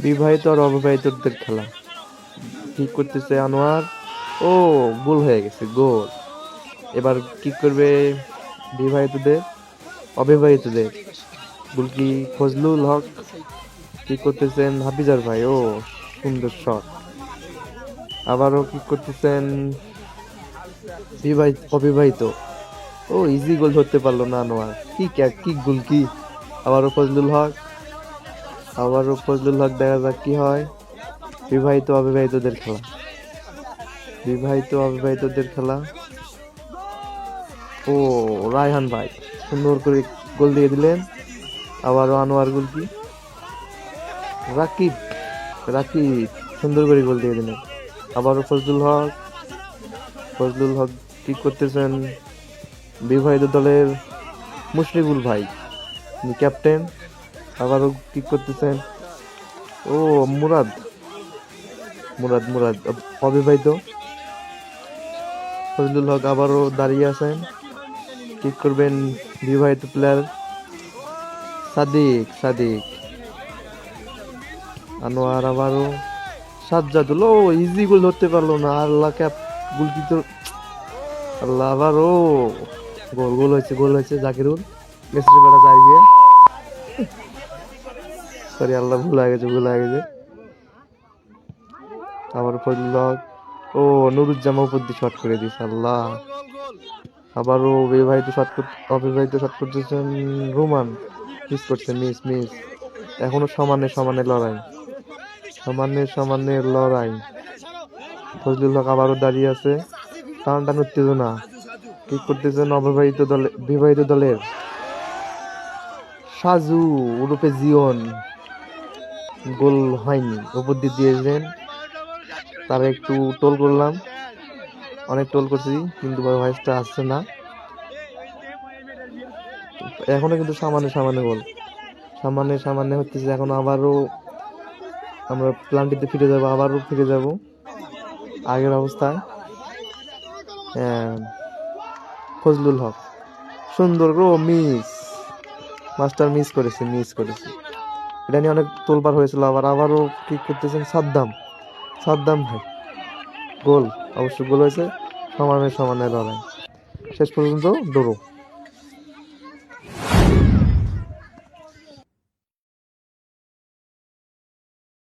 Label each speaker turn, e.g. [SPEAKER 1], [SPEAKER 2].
[SPEAKER 1] বিবাহিত আর অবিবাহিতদের খেলা। কি করতেছে আনোয়ার? ও, গোল হয়ে গেছে, গোল। এবার কি করবে বিবাহিতদের অবিবাহিতদের? গোলকি ফজলুল হক কি করতেছেন হাফিজার ভাই, ও সুন্দর শট। আবারও কি করতেছেন বিবাহিত অবিবাহিত, ও ইজি গোল ধরতে পারলো না আনোয়ার, কি কি গোল কি। আবারও ফজলুল হক, দেখা যাক কি হয়। বিবাহিত অবিবাহিতদের খেলা, বিবাহিত অবিবাহিতদের খেলা। ও, রায়হান ভাই সুন্দর করে গোল দিয়ে দিলেন। আবারও আনোয়ার গোল কি, রাকিব রাকিব সুন্দর করে গোল দিয়ে দিলেন। আবারও ফজলুল হক কি করতেছেন বিবাহিত দলের মুশরিকুল ভাই, ক্যাপ্টেন। আবারও কি করতেছেন, ও মুরাদ মুরাদ মুরাদ অবিবাহিত। ফজলুল হক আবারও দাঁড়িয়ে আছেন, কি করবেন বিবাহিত প্লেয়ার সাদিক। আনোয়ার আবারও সাজ্জাদুল, ও ইজি গোল ধরতে পারলো না, আল্লাহ ক্যাপ গোল কি তোর, আল্লাহ। আবারও গোল হয়েছে জাকিরুল মেসির বেড়া দাঁড়িয়ে, সরি আল্লাহ, ভুল হয়ে গেছে। আবার ফজলুল হক, ও নুরুজ্জামা উপর দিয়ে শট করে দিয়েছে, আল্লাহ। আবারও অবিবাহিত শট করতেছেন রোমান, মিস করছে, মিস। এখনো সমানে লড়াই। ফজলুল হক আবারও দাঁড়িয়ে আছে, টান উত্তেজনা। কি করতেছেন বিবাহিত দলের সাজু ওরফে জিওন, গোল হয়নি, উপর দিয়ে দিয়েছেন। তারা একটু টোল করলাম, অনেক টোল করছি, কিন্তু ভয়েসটা আসছে না। এখনো কিন্তু সামান্য গোল, সামান্য হচ্ছে। এখন আবারও আমরা প্ল্যানটিতে ফিরে যাব আগের অবস্থায়। ফজলুল হক সুন্দর মাস্টার মিস করেছে। এটা নিয়ে অনেক তোলপাড় হয়েছিল। আবারও কি করতেছেন সাদ্দাম ভাই, গোল, অবশ্য গোল হয়েছে। সমানে লড়াই, শেষ পর্যন্ত ড্র।